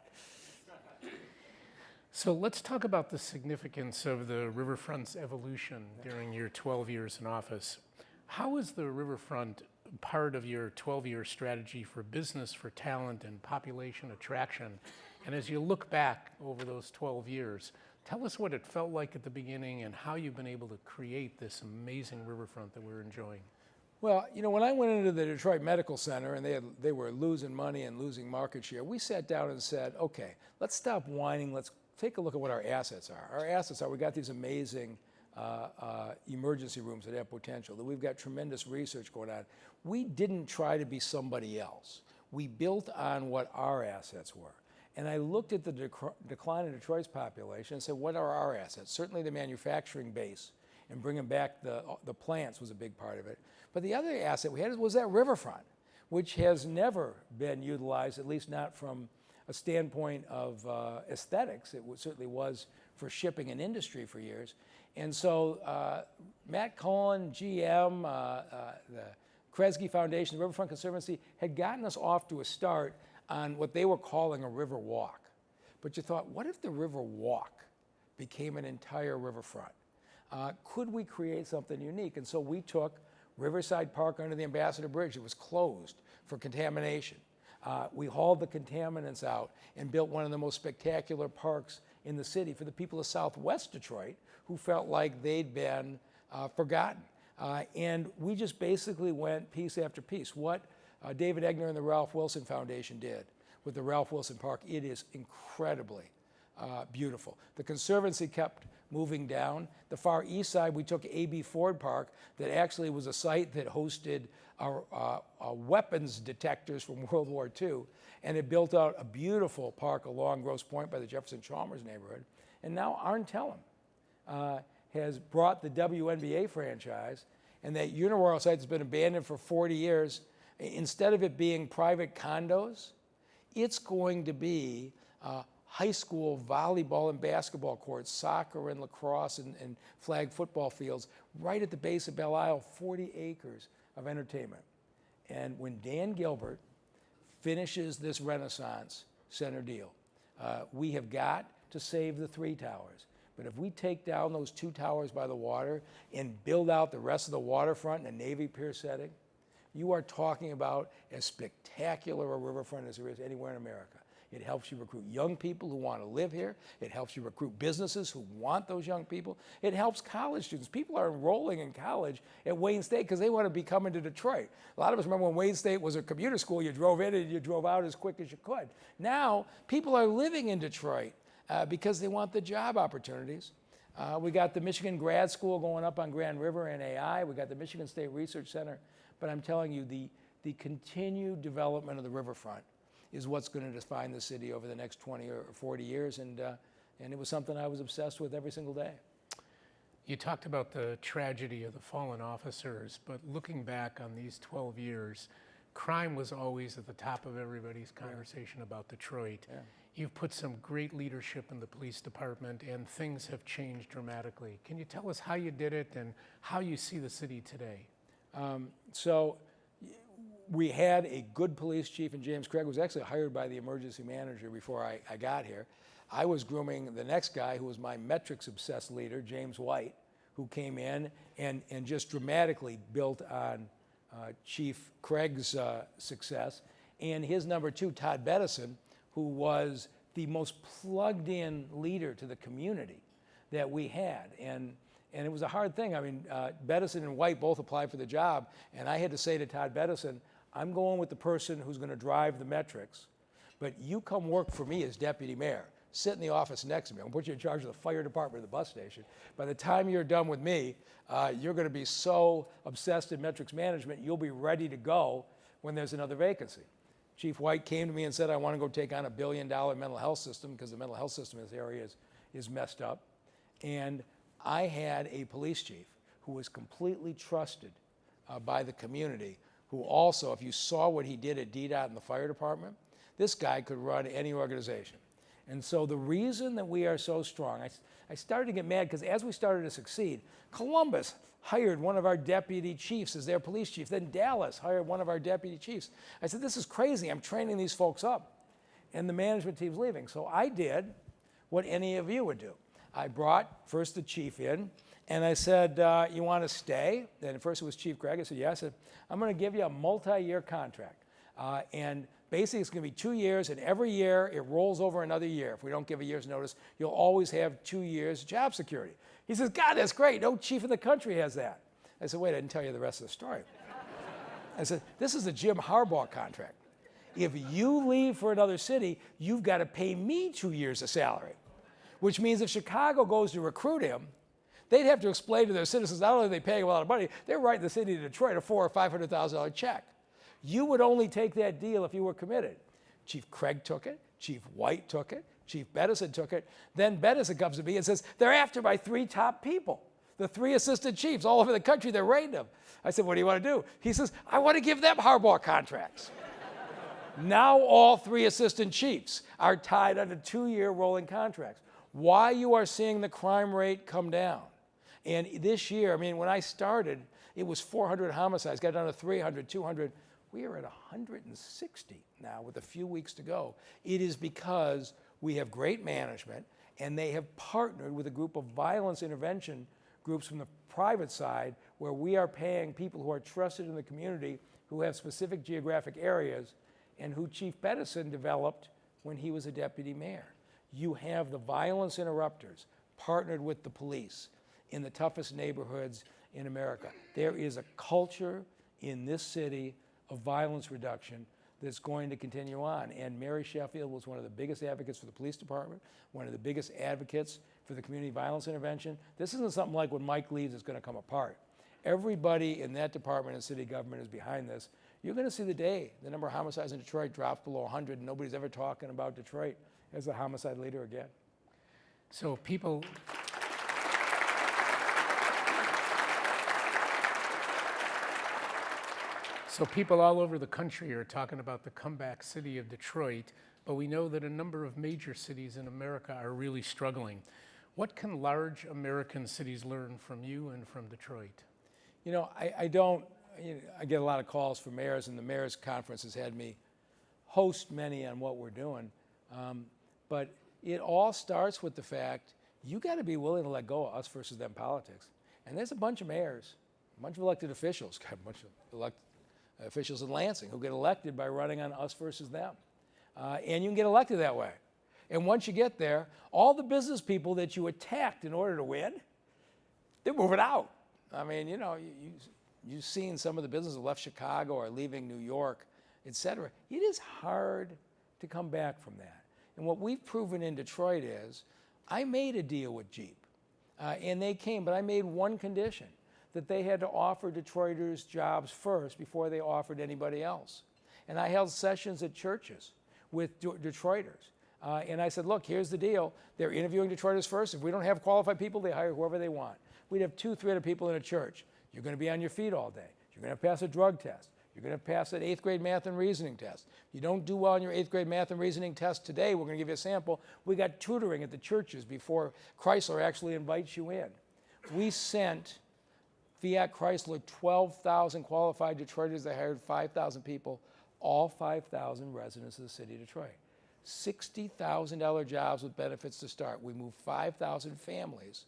So let's talk about the significance of the riverfront's evolution during your 12 years in office. How is the riverfront part of your 12-year strategy for business, for talent, and population attraction? And as you look back over those 12 years, tell us what it felt like at the beginning and how you've been able to create this amazing riverfront that we're enjoying. Well, you know, when I went into the Detroit Medical Center and they were losing money and losing market share, we sat down and said, okay, let's stop whining. Let's take a look at what our assets are. Our assets are, we got these amazing emergency rooms that have potential, that we've got tremendous research going on. We didn't try to be somebody else. We built on what our assets were. And I looked at the decline in Detroit's population and said, what are our assets? Certainly the manufacturing base and bringing back the plants was a big part of it. But the other asset we had was that riverfront, which has never been utilized, at least not from a standpoint of aesthetics. It certainly was for shipping and industry for years. And so Matt Cohen, GM, the Kresge Foundation, the Riverfront Conservancy had gotten us off to a start on what they were calling a river walk. But you thought, what if the river walk became an entire riverfront? Could we create something unique? And so we took Riverside Park under the Ambassador Bridge. It was closed for contamination. We hauled the contaminants out and built one of the most spectacular parks in the city for the people of Southwest Detroit who felt like they'd been forgotten. And we just basically went piece after piece. What David Egner and the Ralph Wilson Foundation did with the Ralph Wilson Park, it is incredibly beautiful. The Conservancy kept moving down. The far east side, we took A.B. Ford Park that actually was a site that hosted weapons detectors from World War II, and it built out a beautiful park along Grosse Pointe by the Jefferson Chalmers neighborhood. And now Arntellum has brought the WNBA franchise, and that Uniroyal site has been abandoned for 40 years. Instead of it being private condos, it's going to be high school volleyball and basketball courts, soccer and lacrosse and flag football fields right at the base of Belle Isle, 40 acres of entertainment. And when Dan Gilbert finishes this Renaissance Center deal, we have got to save the 3 towers. But if we take down those 2 towers by the water and build out the rest of the waterfront in a Navy Pier setting, you are talking about as spectacular a riverfront as there is anywhere in America. It helps you recruit young people who want to live here. It helps you recruit businesses who want those young people. It helps college students. People are enrolling in college at Wayne State because they want to be coming to Detroit. A lot of us remember when Wayne State was a commuter school, you drove in and you drove out as quick as you could. Now, people are living in Detroit because they want the job opportunities. We got the Michigan Grad School going up on Grand River and AI. We got the Michigan State Research Center. But I'm telling you, the continued development of the riverfront is what's going to define the city over the next 20 or 40 years, and it was something I was obsessed with every single day. You talked about the tragedy of the fallen officers, but looking back on these 12 years, crime was always at the top of everybody's conversation about Detroit. Yeah. You've put some great leadership in the police department, and things have changed dramatically. Can you tell us how you did it and how you see the city today? So we had a good police chief, and James Craig was actually hired by the emergency manager before I got here. I was grooming the next guy who was my metrics-obsessed leader, James White, who came in and just dramatically built on Chief Craig's success. And his number 2, Todd Bettison, who was the most plugged-in leader to the community that we had. And it was a hard thing. I mean, Bettison and White both applied for the job, and I had to say to Todd Bettison, I'm going with the person who's going to drive the metrics, but you come work for me as deputy mayor. Sit in the office next to me. I'll put you in charge of the fire department of the bus station. By the time you're done with me, you're going to be so obsessed in metrics management, you'll be ready to go when there's another vacancy. Chief White came to me and said, I want to go take on $1 billion mental health system because the mental health system in this area is messed up. And I had a police chief who was completely trusted by the community, who also, if you saw what he did at DDOT in the fire department, this guy could run any organization. And so the reason that we are so strong, I started to get mad because as we started to succeed, Columbus hired one of our deputy chiefs as their police chief. Then Dallas hired one of our deputy chiefs. I said, this is crazy. I'm training these folks up. And the management team's leaving. So I did what any of you would do. I brought first the chief in, and I said, you want to stay? And at first it was Chief Gregg. I said, yeah. I said, I'm going to give you a multi-year contract. And basically, it's going to be 2 years, and every year it rolls over another year. If we don't give a year's notice, you'll always have 2 years job security. He says, God, that's great. No chief in the country has that. I said, wait, I didn't tell you the rest of the story. I said, this is a Jim Harbaugh contract. If you leave for another city, you've got to pay me 2 years of salary, which means if Chicago goes to recruit him, they'd have to explain to their citizens, not only are they paying a lot of money, they're writing the city of Detroit a $400,000 or $500,000 check. You would only take that deal if you were committed. Chief Craig took it, Chief White took it, Chief Bedison took it. Then Bedison comes to me and says, they're after my 3 top people, the 3 assistant chiefs all over the country, they're raiding them. I said, what do you want to do? He says, I want to give them Harbaugh contracts. Now all 3 assistant chiefs are tied under 2-year rolling contracts. Why you are seeing the crime rate come down. And this year, I mean, when I started, it was 400 homicides, got down to 300, 200. We are at 160 now with a few weeks to go. It is because we have great management, and they have partnered with a group of violence intervention groups from the private side where we are paying people who are trusted in the community, who have specific geographic areas, and who Chief Bedison developed when he was a deputy mayor. You have the violence interrupters partnered with the police in the toughest neighborhoods in America. There is a culture in this city of violence reduction that's going to continue on. And Mary Sheffield was one of the biggest advocates for the police department, one of the biggest advocates for the community violence intervention. This isn't something like when Mike leaves, it's going to come apart. Everybody in that department and city government is behind this. You're going to see the day the number of homicides in Detroit drops below 100, and nobody's ever talking about Detroit as a homicide leader again. So people all over the country are talking about the comeback city of Detroit, but we know that a number of major cities in America are really struggling. What can large American cities learn from you and from Detroit? You know, I get a lot of calls from mayors, and the Mayors Conference has had me host many on what we're doing. But it all starts with the fact you got to be willing to let go of us versus them politics. And there's a bunch of mayors, a bunch of elected officials, got a bunch of elected officials in Lansing who get elected by running on us versus them. And you can get elected that way. And once you get there, all the business people that you attacked in order to win, they're moving out. I mean, you know, you've seen some of the businesses that left Chicago or leaving New York, et cetera. It is hard to come back from that. And what we've proven in Detroit is, I made a deal with Jeep, and they came, but I made one condition, that they had to offer Detroiters jobs first before they offered anybody else. And I held sessions at churches with Detroiters. And I said, look, here's the deal. They're interviewing Detroiters first. If we don't have qualified people, they hire whoever they want. We'd have 200-300 people in a church. You're going to be on your feet all day. You're going to pass a drug test. You're going to pass an 8th grade math and reasoning test. If you don't do well on your 8th grade math and reasoning test today, we're going to give you a sample. We got tutoring at the churches before Chrysler actually invites you in. We sent Fiat Chrysler 12,000 qualified Detroiters. They hired 5,000 people, all 5,000 residents of the city of Detroit. $60,000 jobs with benefits to start. We moved 5,000 families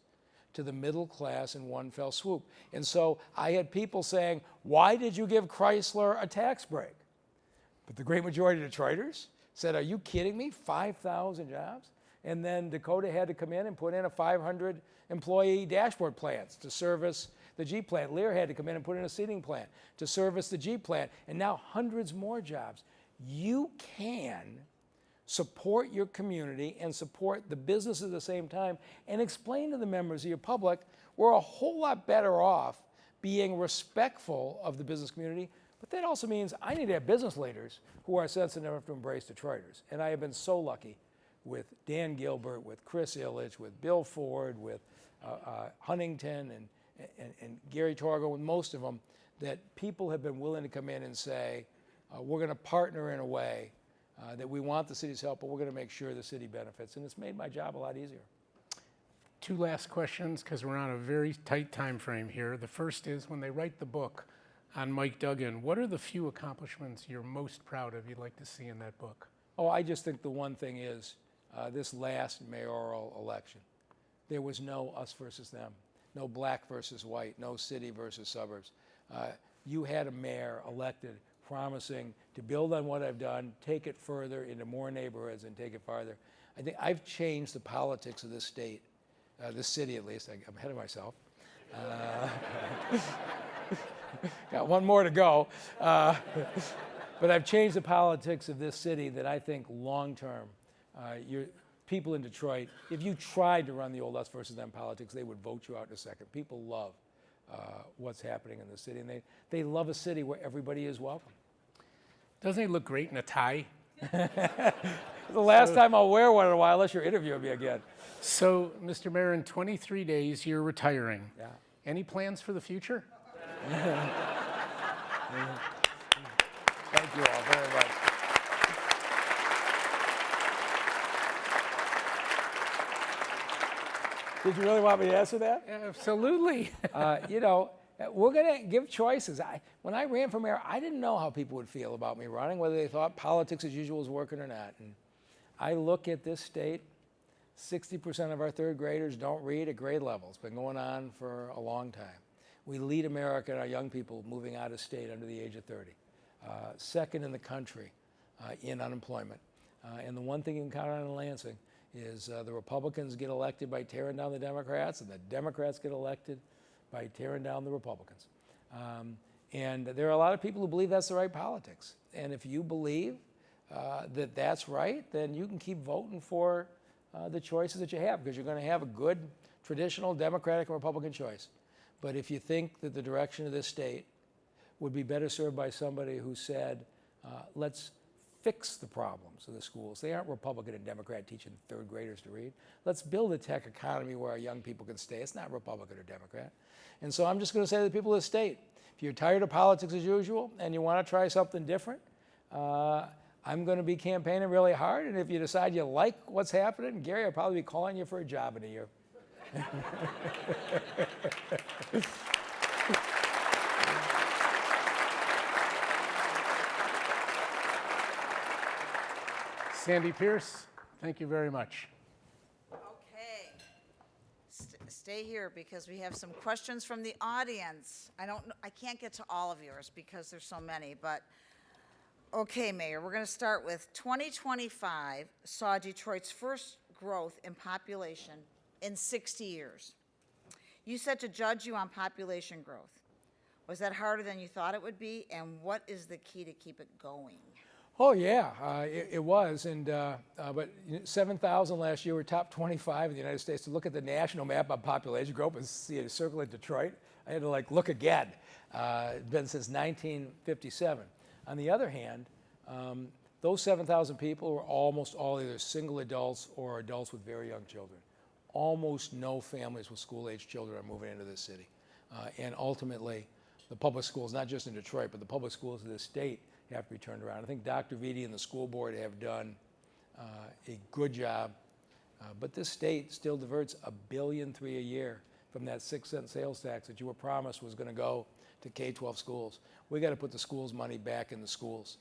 to the middle class in one fell swoop. And so I had people saying, why did you give Chrysler a tax break? But the great majority of Detroiters said, are you kidding me? 5,000 jobs? And then Dakota had to come in and put in a 500 employee dashboard plant to service the Jeep plant. Lear had to come in and put in a seating plant to service the Jeep plant. And now hundreds more jobs. You can support your community and support the business at the same time, and explain to the members of your public we're a whole lot better off being respectful of the business community. But that also means I need to have business leaders who are sensitive enough to embrace Detroiters. And I have been so lucky with Dan Gilbert, with Chris Illich, with Bill Ford, with Huntington and Gary Torgow, with most of them, that people have been willing to come in and say, we're going to partner in a way that we want the city's help, but we're going to make sure the city benefits. And it's made my job a lot easier. Two last questions, because we're on a very tight time frame here. The first is, when they write the book on Mike Duggan, what are the few accomplishments you're most proud of you'd like to see in that book? Oh, I just think the one thing is this last mayoral election, there was no us versus them, no black versus white, no city versus suburbs. You had a mayor elected promising to build on what I've done, take it further into more neighborhoods and take it farther. I think I've changed the politics of this state, this city at least. I'm ahead of myself. Got one more to go. But I've changed the politics of this city that I think long-term, people in Detroit, if you tried to run the old us versus them politics, they would vote you out in a second. People love what's happening in the city, and they love a city where everybody is welcome. Doesn't he look great in a tie? The last time I'll wear one in a while, unless you're interviewing me again. So, Mr. Mayor, in 23 days, you're retiring. Yeah. Any plans for the future? Thank you all very much. Did you really want me to answer that? Absolutely. We're going to give choices. When I ran for mayor, I didn't know how people would feel about me running, whether they thought politics as usual was working or not. And I look at this state, 60% of our third graders don't read at grade level. It's been going on for a long time. We lead America in our young people moving out of state under the age of 30. Second in the country in unemployment. And the one thing you can count on in Lansing is the Republicans get elected by tearing down the Democrats, and the Democrats get elected by tearing down the Republicans. And there are a lot of people who believe that's the right politics. And if you believe that that's right, then you can keep voting for the choices that you have, because you're going to have a good traditional Democratic and Republican choice. But if you think that the direction of this state would be better served by somebody who said, let's fix the problems of the schools. They aren't Republican and Democrat teaching third graders to read. Let's build a tech economy where our young people can stay. It's not Republican or Democrat. And so I'm just going to say to the people of the state, if you're tired of politics as usual and you want to try something different, I'm going to be campaigning really hard. And if you decide you like what's happening, Gary will probably be calling you for a job in a year. Sandy Pierce, thank you very much. Okay. Stay here because we have some questions from the audience. I can't get to all of yours because there's so many, but okay, Mayor, we're going to start with 2025 saw Detroit's first growth in population in 60 years. You said to judge you on population growth. Was that harder than you thought it would be? And what is the key to keep it going? Oh yeah, it was, and but 7,000 last year. We're top 25 in the United States. To look at the national map on population growth and see a circle in Detroit, I had to look again. It's been since 1957. On the other hand, those 7,000 people were almost all either single adults or adults with very young children. Almost no families with school-age children are moving into this city, and ultimately, the public schools, not just in Detroit, but the public schools of this state, have to be turned around. I think Dr. Vitti and the school board have done a good job, but this state still diverts $1.3 billion a year from that 6-cent sales tax that you were promised was going to go to K-12 schools. We got to put the schools' money back in the schools,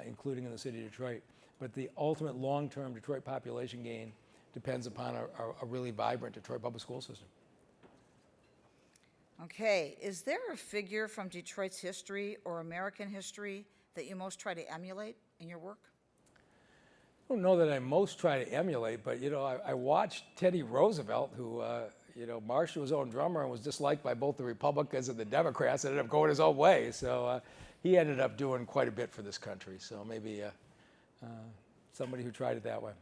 including in the city of Detroit. But the ultimate long-term Detroit population gain depends upon a really vibrant Detroit public school system. Okay, is there a figure from Detroit's history or American history that you most try to emulate in your work? I don't know that I most try to emulate, but I watched Teddy Roosevelt, who marched to his own drummer and was disliked by both the Republicans and the Democrats, and ended up going his own way. So he ended up doing quite a bit for this country. So maybe somebody who tried it that way.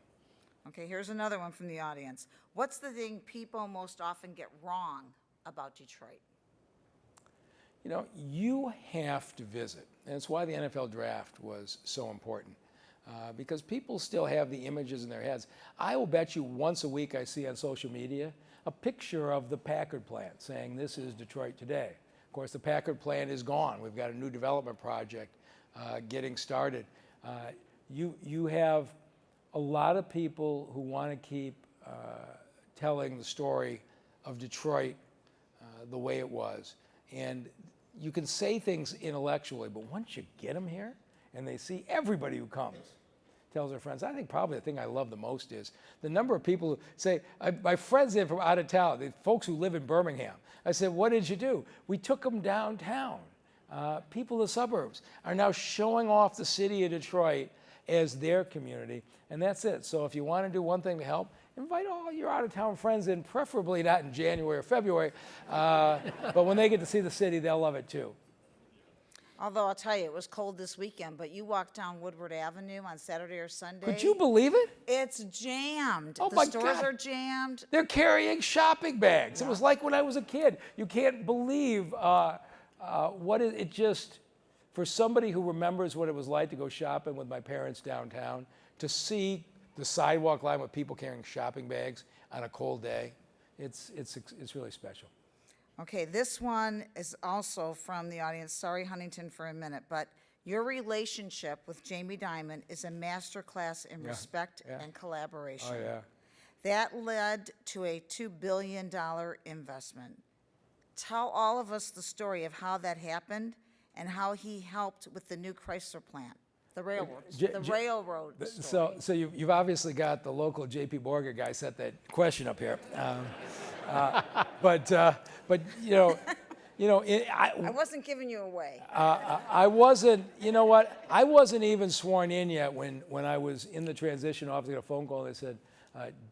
Okay, here's another one from the audience. What's the thing people most often get wrong about Detroit? You know, you have to visit, and it's why the NFL draft was so important, because people still have the images in their heads. I will bet you once a week I see on social media a picture of the Packard plant saying this is Detroit today. Of course, the Packard plant is gone. We've got a new development project getting started. You have a lot of people who want to keep telling the story of Detroit the way it was. And you can say things intellectually, but once you get them here and they see everybody who comes tells their friends, I think probably the thing I love the most is the number of people who say, my friends in from out of town, the folks who live in Birmingham, I said, what did you do? We took them downtown. People in the suburbs are now showing off the city of Detroit as their community, and that's it. So if you want to do one thing to help, invite all your out-of-town friends in, preferably not in January or February, but when they get to see the city, they'll love it too. Although I'll tell you, it was cold this weekend, but you walk down Woodward Avenue on Saturday or Sunday. Could you believe it? It's jammed. Oh the my stores God. are jammed. They're carrying shopping bags. It was like when I was a kid. You can't believe it just, for somebody who remembers what it was like to go shopping with my parents downtown, to see the sidewalk lined with people carrying shopping bags on a cold day, it's really special. Okay, this one is also from the audience. Sorry, Huntington, for a minute, but your relationship with Jamie Dimon is a masterclass in respect and collaboration. Oh, yeah. That led to a $2 billion investment. Tell all of us the story of how that happened and how he helped with the new Chrysler plant, the railroad, story. So you've obviously got the local J.P. Morgan guy set that question up here. But I wasn't giving you away. I wasn't, you know what? I wasn't even sworn in yet when I was in the transition office. I got a phone call and they said,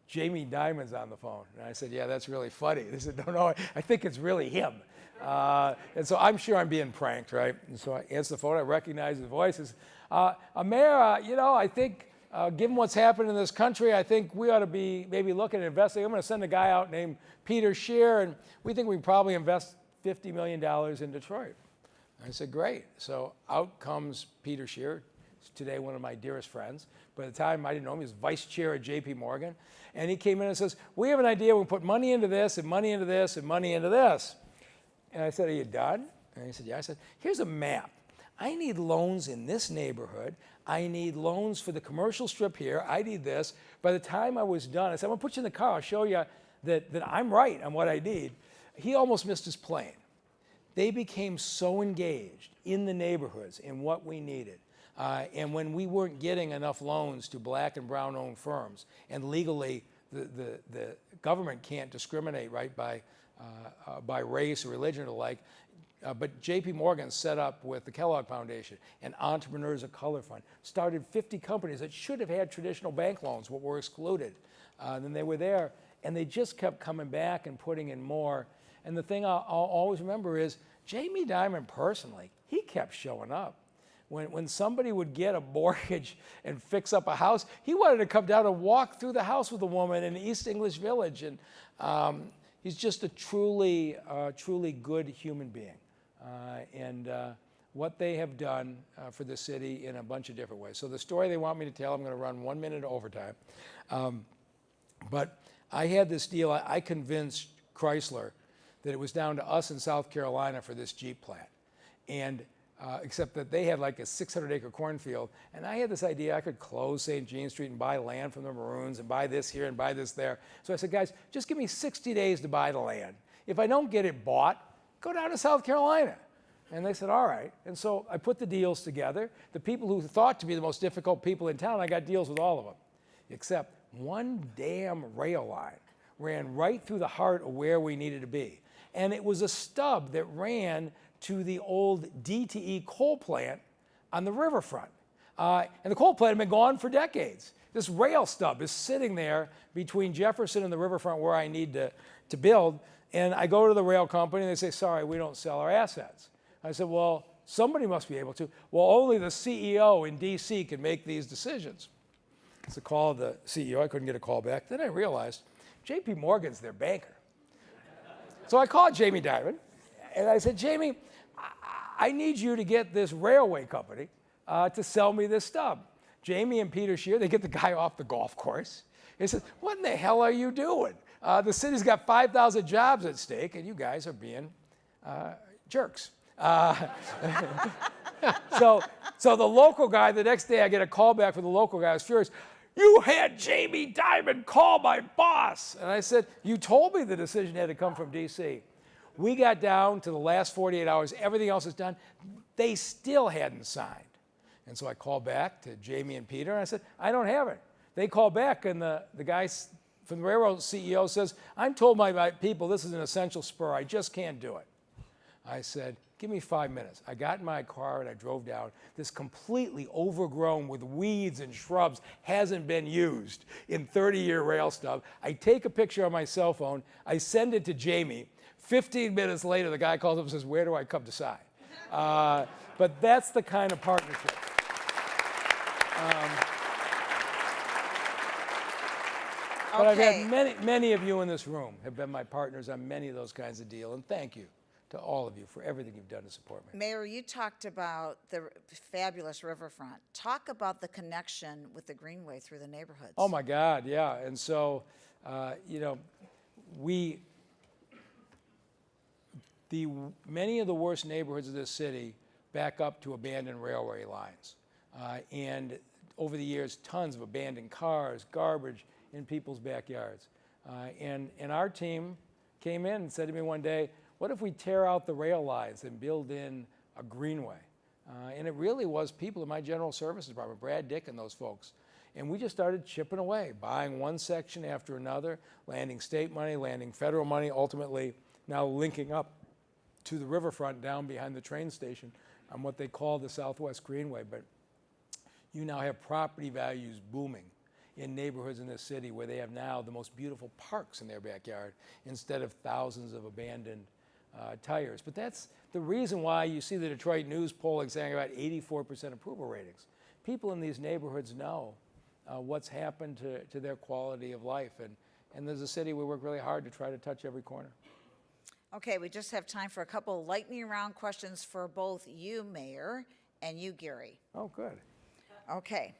Jamie Dimon's on the phone. And I said, yeah, that's really funny. They said, no, I think it's really him. And so I'm sure I'm being pranked, right? And so I answer the phone, I recognize his voice. It's, Mayor, I think given what's happened in this country, I think we ought to be maybe looking at investing. I'm going to send a guy out named Peter Scheer, and we think we can probably invest $50 million in Detroit. I said, great. So out comes Peter Scheer, today one of my dearest friends. By the time I didn't know him, he was vice chair at J.P. Morgan. And he came in and says, we have an idea. We'll put money into this and money into this and money into this. And I said, are you done? And he said, yeah. I said, here's a map. I need loans in this neighborhood. I need loans for the commercial strip here. I need this. By the time I was done, I said, I'm going to put you in the car. I'll show you that I'm right on what I need. He almost missed his plane. They became so engaged in the neighborhoods in what we needed. And when we weren't getting enough loans to black and brown owned firms, and legally the government can't discriminate, right, by race or religion or the like, but J.P. Morgan set up with the Kellogg Foundation and Entrepreneurs of Color Fund, started 50 companies that should have had traditional bank loans but were excluded. Then they were there, and they just kept coming back and putting in more. And the thing I'll always remember is Jamie Dimon personally, he kept showing up. When somebody would get a mortgage and fix up a house, he wanted to come down and walk through the house with a woman in East English Village. And he's just a truly good human being. And what they have done for the city in a bunch of different ways. So the story they want me to tell, I'm going to run 1 minute overtime. But I had this deal. I convinced Chrysler that it was down to us in South Carolina for this Jeep plant. And except that they had like a 600-acre cornfield. And I had this idea I could close St. Jean Street and buy land from the Maroons and buy this here and buy this there. So I said, guys, just give me 60 days to buy the land. If I don't get it bought, go down to South Carolina. And they said, all right. And so I put the deals together. The people who thought to be the most difficult people in town, I got deals with all of them. Except one damn rail line ran right through the heart of where we needed to be. And it was a stub that ran to the old DTE coal plant on the riverfront. And the coal plant had been gone for decades. This rail stub is sitting there between Jefferson and the riverfront where I need to build. And I go to the rail company and they say, sorry, we don't sell our assets. I said, well, somebody must be able to. Well, only the CEO in DC can make these decisions. So called the CEO. I couldn't get a call back. Then I realized J.P. Morgan's their banker. So I called Jamie Dimon, and I said, Jamie, I need you to get this railway company to sell me this stub. Jamie and Peter Scheer, they get the guy off the golf course. He says, what in the hell are you doing? The city's got 5,000 jobs at stake, and you guys are being jerks. So the local guy, the next day I get a call back from the local guy. I was furious. You had Jamie Dimon call my boss. And I said, you told me the decision had to come from D.C. We got down to the last 48 hours. Everything else is done. They still hadn't signed. And so I called back to Jamie and Peter, and I said, I don't have it. They called back, and the guy from the railroad CEO says, I'm told by my people this is an essential spur. I just can't do it. I said, give me 5 minutes. I got in my car and I drove down. This completely overgrown with weeds and shrubs, hasn't been used in 30-year rail stub. I take a picture on my cell phone. I send it to Jamie. 15 minutes later, the guy calls up and says, where do I come to sign? But that's the kind of partnership. But I've had many of you in this room have been my partners on many of those kinds of deals, and thank you to all of you for everything you've done to support me. Mayor, you talked about the fabulous riverfront. Talk about the connection with the Greenway through the neighborhoods. Oh my God, yeah. And so, many of the worst neighborhoods of this city back up to abandoned railway lines. And over the years, tons of abandoned cars, garbage in people's backyards. And our team came in and said to me one day, what if we tear out the rail lines and build in a greenway? And it really was people in my general services department, Brad Dick and those folks. And we just started chipping away, buying one section after another, landing state money, landing federal money, ultimately now linking up to the riverfront down behind the train station on what they call the Southwest Greenway. But you now have property values booming in neighborhoods in this city where they have now the most beautiful parks in their backyard instead of thousands of abandoned tires. But that's the reason why you see the Detroit News polling saying about 84% approval ratings. People in these neighborhoods know what's happened to their quality of life. And there's a city we work really hard to try to touch every corner. Okay, we just have time for a couple of lightning round questions for both you, Mayor, and you, Gary. Oh, good. Okay.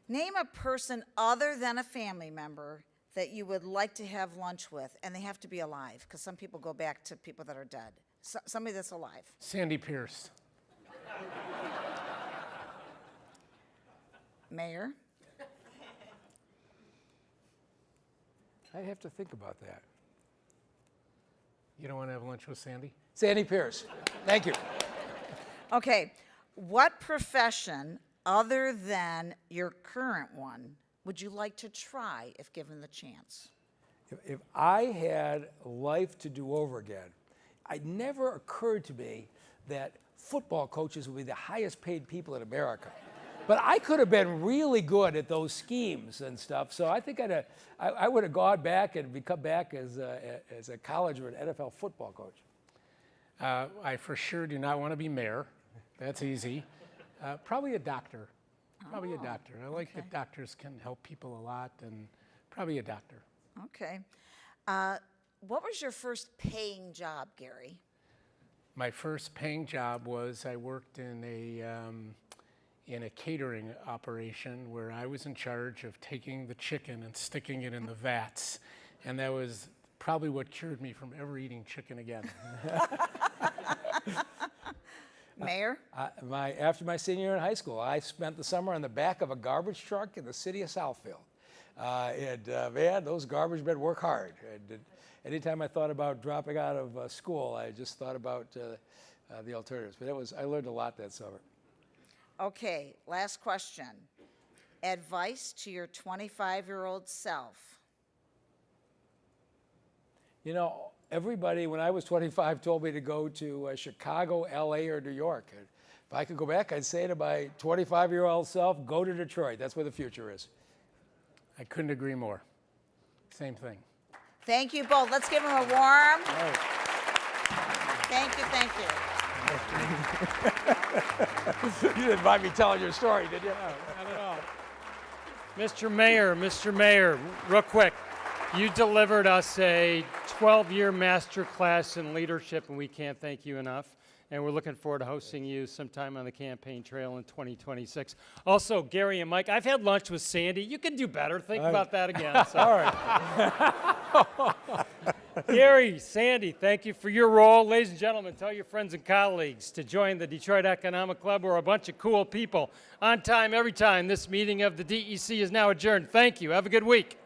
Name a person other than a family member that you would like to have lunch with, and they have to be alive, because some people go back to people that are dead. Somebody that's alive. Sandy Pierce. Mayor? I'd have to think about that. You don't want to have lunch with Sandy? Sandy Pierce. Thank you. Okay, what profession other than your current one would you like to try if given the chance? If I had life to do over again, it never occurred to me that football coaches would be the highest paid people in America. But I could have been really good at those schemes and stuff, so I think I would have gone back and become back as a college or an NFL football coach. I for sure do not want to be mayor. That's easy. Probably a doctor. Probably a doctor. I like that doctors can help people a lot, and probably a doctor. Okay. What was your first paying job, Gary? My first paying job was I worked in a catering operation where I was in charge of taking the chicken and sticking it in the vats, and that was probably what cured me from ever eating chicken again. Mayor? After my senior year in high school, I spent the summer on the back of a garbage truck in the city of Southfield. Man, those garbage men work hard. Anytime I thought about dropping out of school, I just thought about the alternatives. But I learned a lot that summer. Okay, last question. Advice to your 25-year-old self. You know, everybody, when I was 25, told me to go to Chicago, LA, or New York. And if I could go back, I'd say to my 25-year-old self, go to Detroit. That's where the future is. I couldn't agree more. Same thing. Thank you both. Let's give them a warm. Right. Thank you, thank you. You didn't mind me telling your story, did you? No, not at all. Mr. Mayor, real quick, you delivered us a 12-year master class in leadership, and we can't thank you enough. And we're looking forward to hosting you sometime on the campaign trail in 2026. Also, Gary and Mike, I've had lunch with Sandy. You can do better. Think about that again. So. All right. Gary, Sandy, thank you for your role. Ladies and gentlemen, tell your friends and colleagues to join the Detroit Economic Club. We're a bunch of cool people. On time, every time. This meeting of the DEC is now adjourned. Thank you. Have a good week.